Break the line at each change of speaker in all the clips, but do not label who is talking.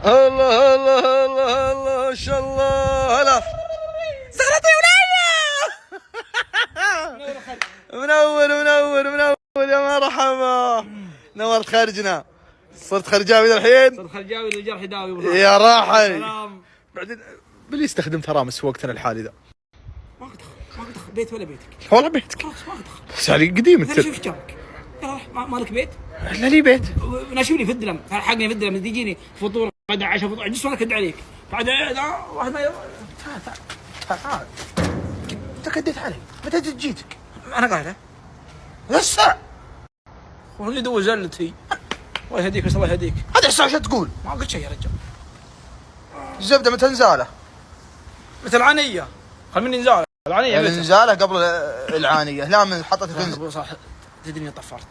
الله الله الله الله ما شاء الله. هلا زغلطي منور منور منور يا مرحبا. نورت خارجنا. صرت خرجاوي الحين.
صرت خرجاوي للجرح داوي
يا راحي. بعدين باللي استخدمت رامس في وقتنا الحالي ذا.
ما دخل بيت ولا بيتك.
والله بيتك.
خلاص ما دخل.
بس يعني قديم
انت شوف جابك. مالك بيت؟
لا لي بيت.
ناشوني في الدلم، حقني في الدلم، تجيني فطور بعد عشاء فطور جسمي اكد عليك. بعد واحد ما
تعال. انت كديت علي. متى جيتك؟
انا قاعد
لسه.
واللي دو زلت هي. الله يهديك بس الله يهديك.
هذا الساعة شو تقول؟
ما قلت شيء يا رجال.
الزبدة متى نزاله؟
مثل العانية. خل مني نزاله. العانية
يعني نزاله قبل العانية. لا من حطت
في صح. تدري اني طفرت.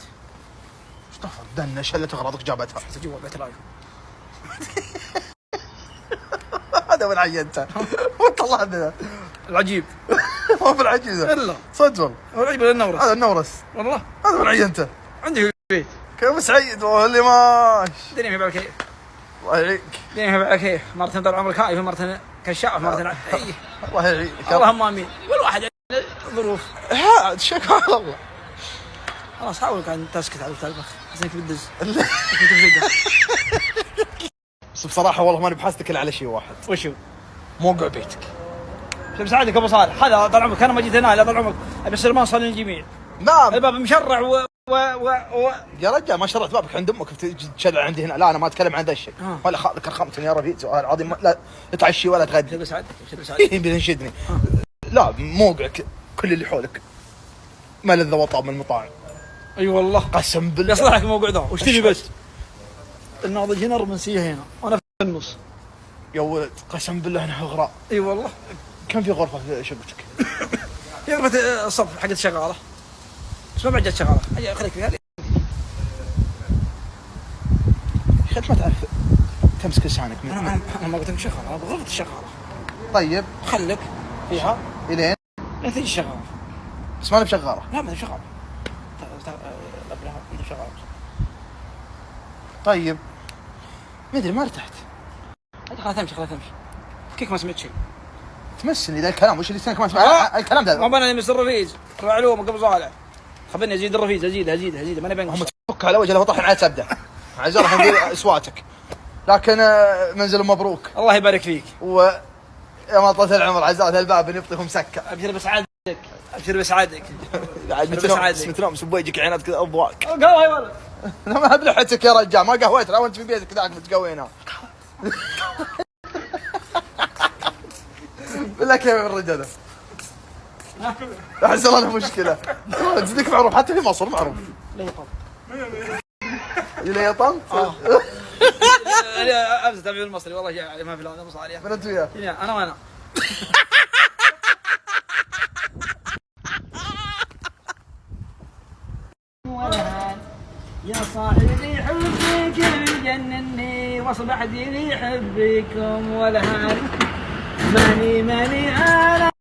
ايش طفرت؟ دنش الا تغرضك جابتها.
جوا بيت الرايف.
هذا وين عينته؟ وانت الله هذا
العجيب.
مو بالعجيب ذا.
الا
صدق والله.
هو العجيب ولا النورس؟
هذا النورس.
والله.
هذا وين عينته؟
عندي في البيت.
كيف سعيد واللي ماش.
الدنيا في بالك كيف؟
الله يعينك.
الدنيا في بالك كيف؟ مرة طال عمرك هايف، مرة كشاف، مرة
الله يعينك.
اللهم امين. والواحد ظروف.
ها شكرا على الله.
خلاص حاول كان تسكت على التلبخ، حسيت بالدز.
بس بصراحة والله ماني بحاسدك الا على شيء واحد.
وشو؟
موقع بيتك.
شوف سعادتك ابو صالح، هذا طال عمرك انا ما جيت هنا لا طال عمرك ابي يصير منصه للجميع.
نعم.
الباب مشرع
يا رجال ما شرعت بابك عند امك تشرع عندي هنا. لا انا ما اتكلم عن ذا الشيء. ولا خالك رخمتني يا رفيق سؤال العظيم. لا تعشي ولا تغدي.
شوف سعادتك شوف سعادتك.
بتنشدني. لا موقعك كل اللي حولك ما لذ وطاب من المطاعم.
اي والله
قسم بالله.
يصلح لك الموقع ذا. وش تبي بس؟ الناضج هنا الرومانسيه هنا وانا في النص.
يا ولد قسم بالله انها اغراء.
اي والله.
كم في غرفه في شقتك؟
في غرفه الصف حقت الشغاله. بس ما بعد جت شغاله. خليك فيها.
يا اخي ما تعرف تمسك لسانك.
انا ما قلت لك شغاله، انا بغرفه الشغاله.
طيب
خلك فيها
الين
لا تجي شغاله.
بس ما انا بشغاله.
لا ما شغاله. شغاله.
طيب ما ادري ما ارتحت.
خلاص تمشي خلاص تمشي. كيف ما سمعت شيء؟
تمسني ذا الكلام. وش اللي لسانك ما تسمع الكلام ذا؟
ما بنا مستر الرفيج علوم قبل صالح. خبرني ازيد الرفيج ازيد ما نبي.
هم تفك على وجهه وطحن على سبده. عايز نقول اصواتك. لكن منزل مبروك.
الله يبارك فيك.
يا مطلة العمر عزات الباب نبطيهم سكه.
ابشر بسعادتك. ابشر بسعادتك.
متنوم سبويجك عينات كذا اضواء.
قهوه يا ولد.
انا ما بلحتك يا رجال. ما قهويت لو انت في بيتك ذاك متقوينا. بالله كيف الرجال احس انا مشكله. تزيدك معروف حتى في مصر معروف. ليطن
امس تابع المصري والله ما في لا مصاري.
من انت وياه؟
انا وانا. يا صاحبي حبك يجنني واصبح ديني حبكم والهان ماني انا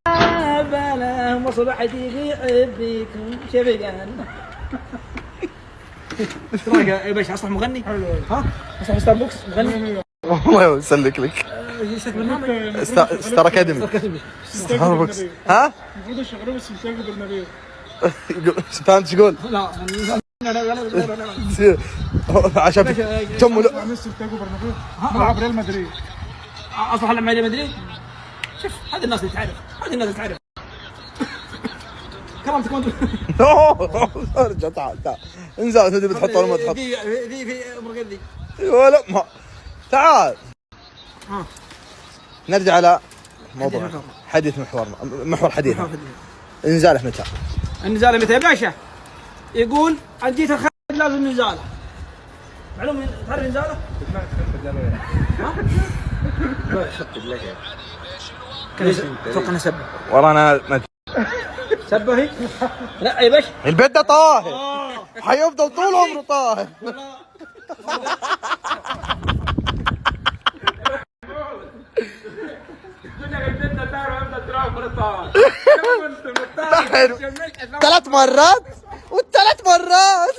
بلا واصبح ديني حبكم شبقان. ايش رايك يا باشا؟ اصلح مغني؟ ها؟ اصلح ستاربكس مغني؟
الله يسلك لك. ستار اكاديمي. ستاربكس. ها؟
المفروض يشغلوه بس مش هياخدوا برنابيو.
فهمت ايش يقول؟
لا
عشان تم
ميسي بتاخدوا برنابيو ملعب ريال مدريد.
اصلح لما ريال مدريد. شوف هذه الناس اللي تعرف. كرامتك وانت.
ارجع تعال انزل. انت بتحط ولا ما تحط؟
ذي في مرقد ذي
ولا ما تعال. نرجع على موضوع حديث محور حديثنا. انزاله متى؟
النزاله متى يا باشا؟ يقول ان جيت الخارج لازم نزاله. معلوم تعرف نزاله؟ اتوقع انه سبه.
والله انا ما
سبه هي؟ لا يا باشا
البيت ده طاهر. حيفضل طول عمره طاهر. ثلاث مرات والثلاث مرات